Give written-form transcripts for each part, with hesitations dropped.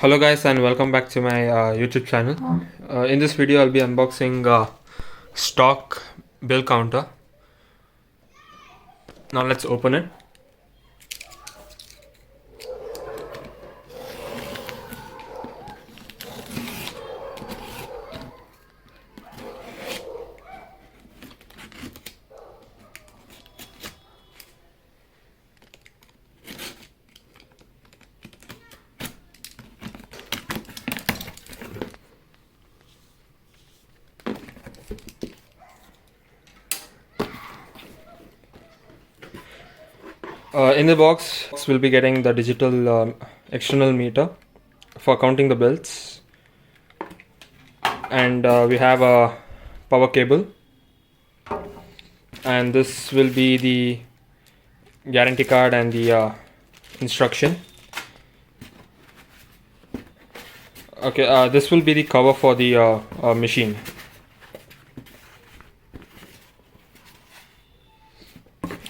Hello guys and welcome back to my YouTube channel. In this video I'll be unboxing stock bill counter. Now let's open it. In the box we'll be getting the digital external meter for counting the bills, and we have a power cable, and this will be the guarantee card and the instruction. Okay, this will be the cover for the machine.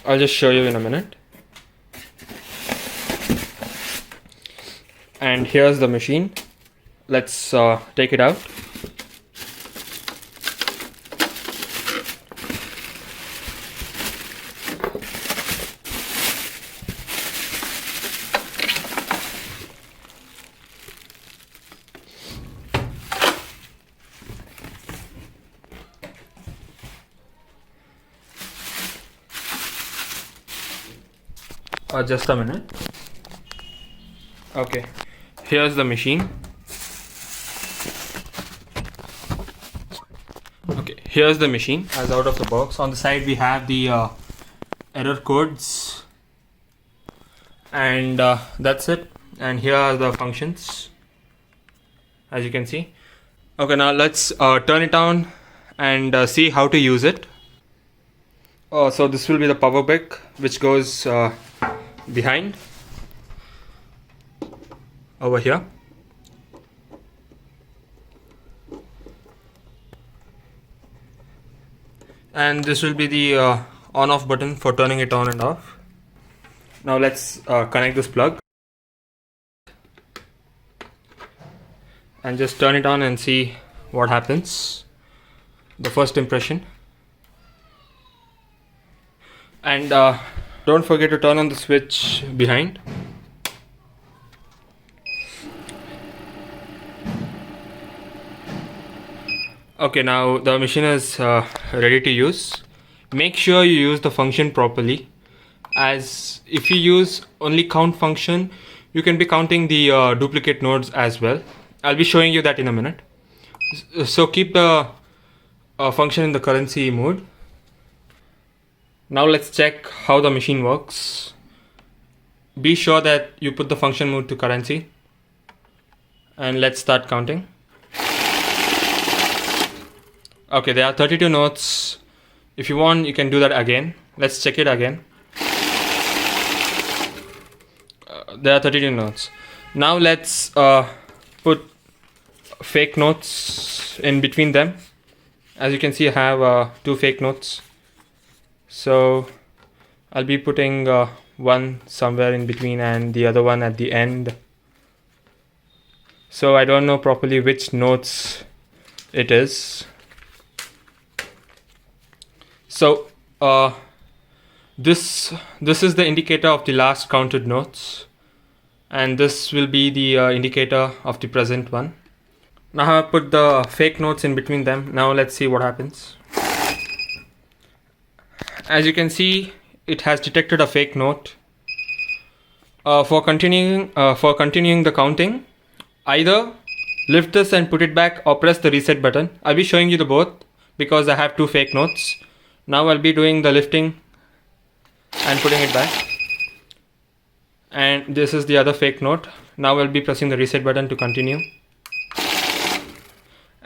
I'll just show you in a minute. And here's the machine. Let's take it out. Just a minute. Okay, here's the machine. Okay, here's the machine as out of the box. On the side we have the error codes, and that's it. And here are the functions, as you can see. Okay, now let's turn it on and see how to use it. So this will be the power brick which goes behind over here. And this will be the on off button for turning it on and off. Now let's connect this plug and just turn it on and see what happens. The first impression. And don't forget to turn on the switch behind. Okay, now the machine is ready to use. Make sure you use the function properly, as if you use only count function, you can be counting the duplicate nodes as well. I'll be showing you that in a minute. So keep the function in the currency mode. Now let's check how the machine works. Be sure that you put the function mode to currency, and let's start counting. Okay, there are 32 notes. If you want, you can do that again. Let's check it again. There are 32 notes. Now let's put fake notes in between them. As you can see, I have 2 fake notes. So I'll be putting one somewhere in between and the other one at the end. So I don't know properly which notes it is. So this is the indicator of the last counted notes, and this will be the indicator of the present one. Now I have put the fake notes in between them. Now let's see what happens. As you can see, it has detected a fake note. For continuing the counting, either lift this and put it back or press the reset button. I'll be showing you the both because I have 2 fake notes. Now I'll be doing the lifting and putting it back. And this is the other fake note. Now I'll be pressing the reset button to continue.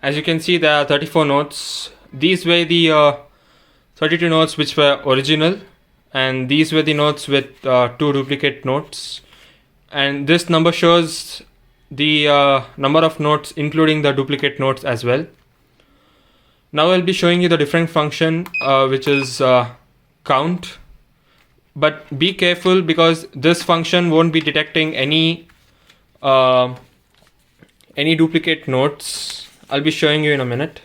As you can see, there are 34 notes. These were the 32 notes which were original, and these were the notes with 2 duplicate notes. And this number shows the number of notes including the duplicate notes as well. Now I'll be showing you the different function which is count, but be careful because this function won't be detecting any any duplicate notes. I'll be showing you in a minute.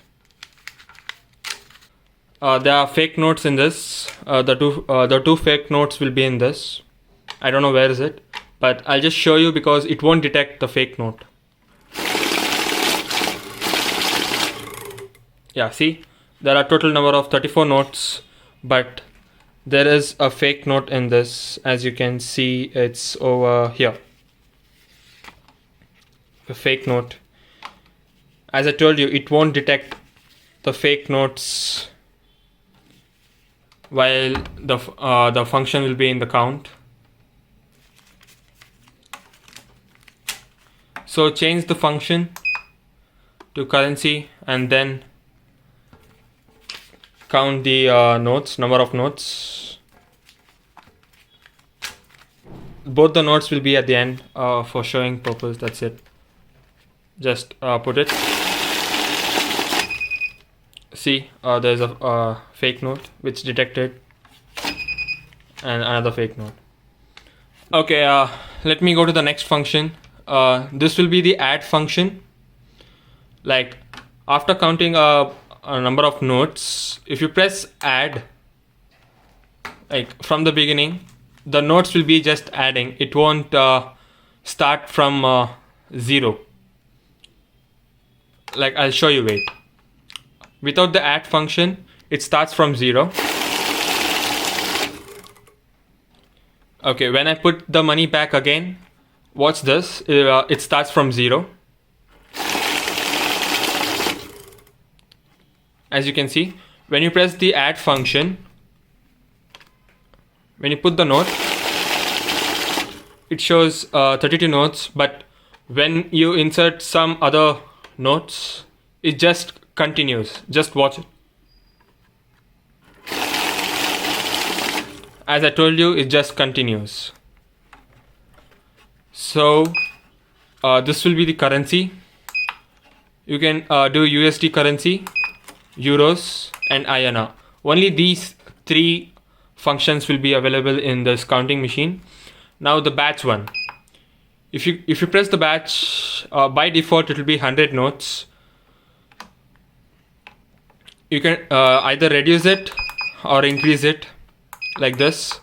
There are fake notes in this. The two fake notes will be in this. I don't know where is it, but I'll just show you because it won't detect the fake note. Yeah, see, there are total number of 34 notes, but there is a fake note in this. As you can see, it's over here. A fake note. As I told you, it won't detect the fake notes while the function will be in the count. So change the function to currency and then count the number of notes. Both the notes will be at the end for showing purpose. That's it. Just put it. See, there's a fake note which detected, and another fake note. Okay, let me go to the next function. This will be the add function. Like after counting a number of notes, if you press add, like from the beginning, the notes will be just adding. It won't start from 0. Like I'll show you, wait. Without the add function, it starts from 0. Okay, when I put the money back again, watch this, it starts from 0. As you can see, when you press the add function, when you put the note, it shows 32 notes, but when you insert some other notes, it just continues. Just watch it. As I told you, it just continues. So this will be the currency. You can do USD currency, euros, and INR. Only these 3 functions will be available in this counting machine. Now the batch one. If you press the batch, by default it will be 100 notes. You can either reduce it or increase it like this.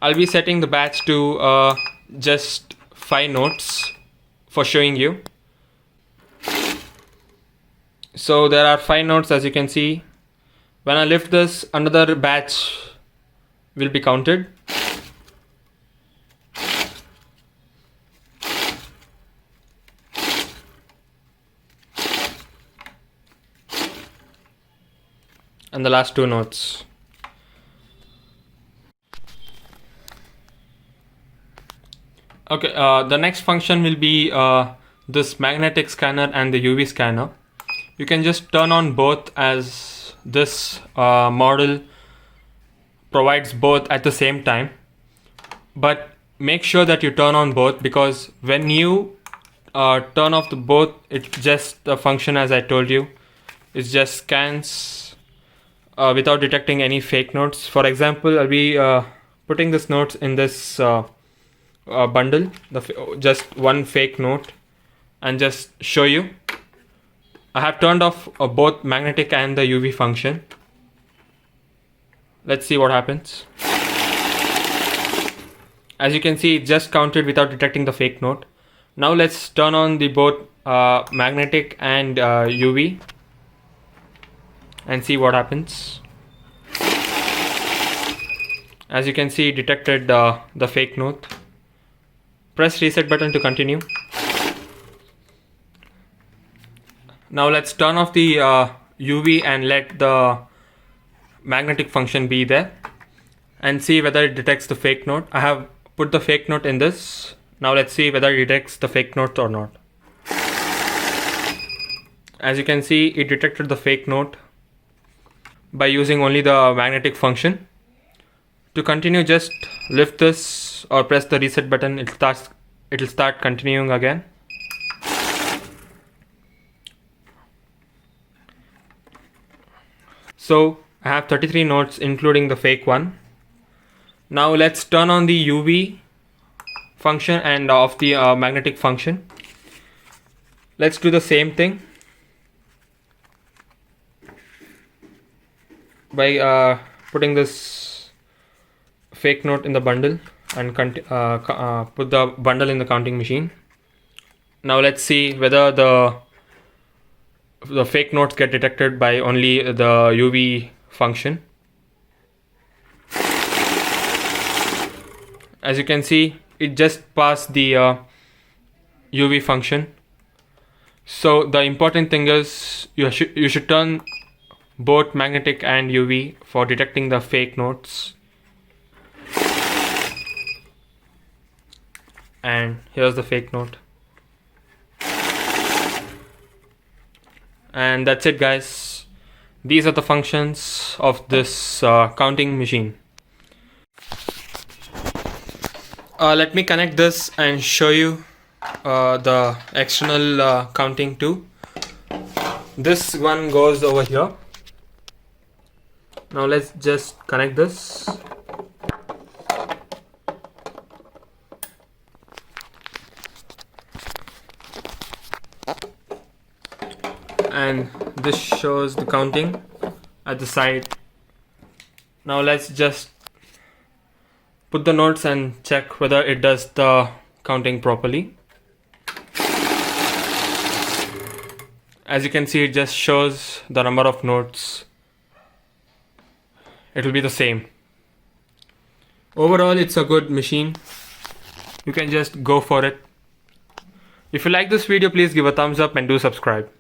I'll be setting the batch to just 5 notes for showing you. So there are 5 notes, as you can see. When I lift this, another batch will be counted. And the last 2 notes. Okay, the next function will be this magnetic scanner and the UV scanner. You can just turn on both, as this model provides both at the same time. But make sure that you turn on both, because when you turn off the both, it's just the function, as I told you, it just scans without detecting any fake notes. For example, I'll be putting this notes in this bundle, just one fake note, and just show you. I have turned off both magnetic and the UV function. Let's see what happens. As you can see, it just counted without detecting the fake note. Now let's turn on the both magnetic and UV and see what happens. As you can see, it detected the fake note. Press reset button to continue. Now let's turn off the UV and let the magnetic function be there and see whether it detects the fake note. I have put the fake note in this. Now let's see whether it detects the fake note or not. As you can see, it detected the fake note by using only the magnetic function. To continue, just lift this or press the reset button. It will start continuing again. So I have 33 notes, including the fake one. Now let's turn on the UV function and off the magnetic function. Let's do the same thing by putting this fake note in the bundle and put the bundle in the counting machine. Now let's see whether the fake notes get detected by only the UV function. As you can see, it just passed the UV function. So the important thing is you should turn both magnetic and UV for detecting the fake notes. And here's the fake note. And that's it, guys. These are the functions of this counting machine. Let me connect this and show you the external counting too. This one goes over here. Now let's just connect this. And this shows the counting at the side. Now let's just put the notes and check whether it does the counting properly. As you can see, it just shows the number of notes. It will be the same. Overall, it's a good machine. You can just go for it. If you like this video, please give a thumbs up and do subscribe.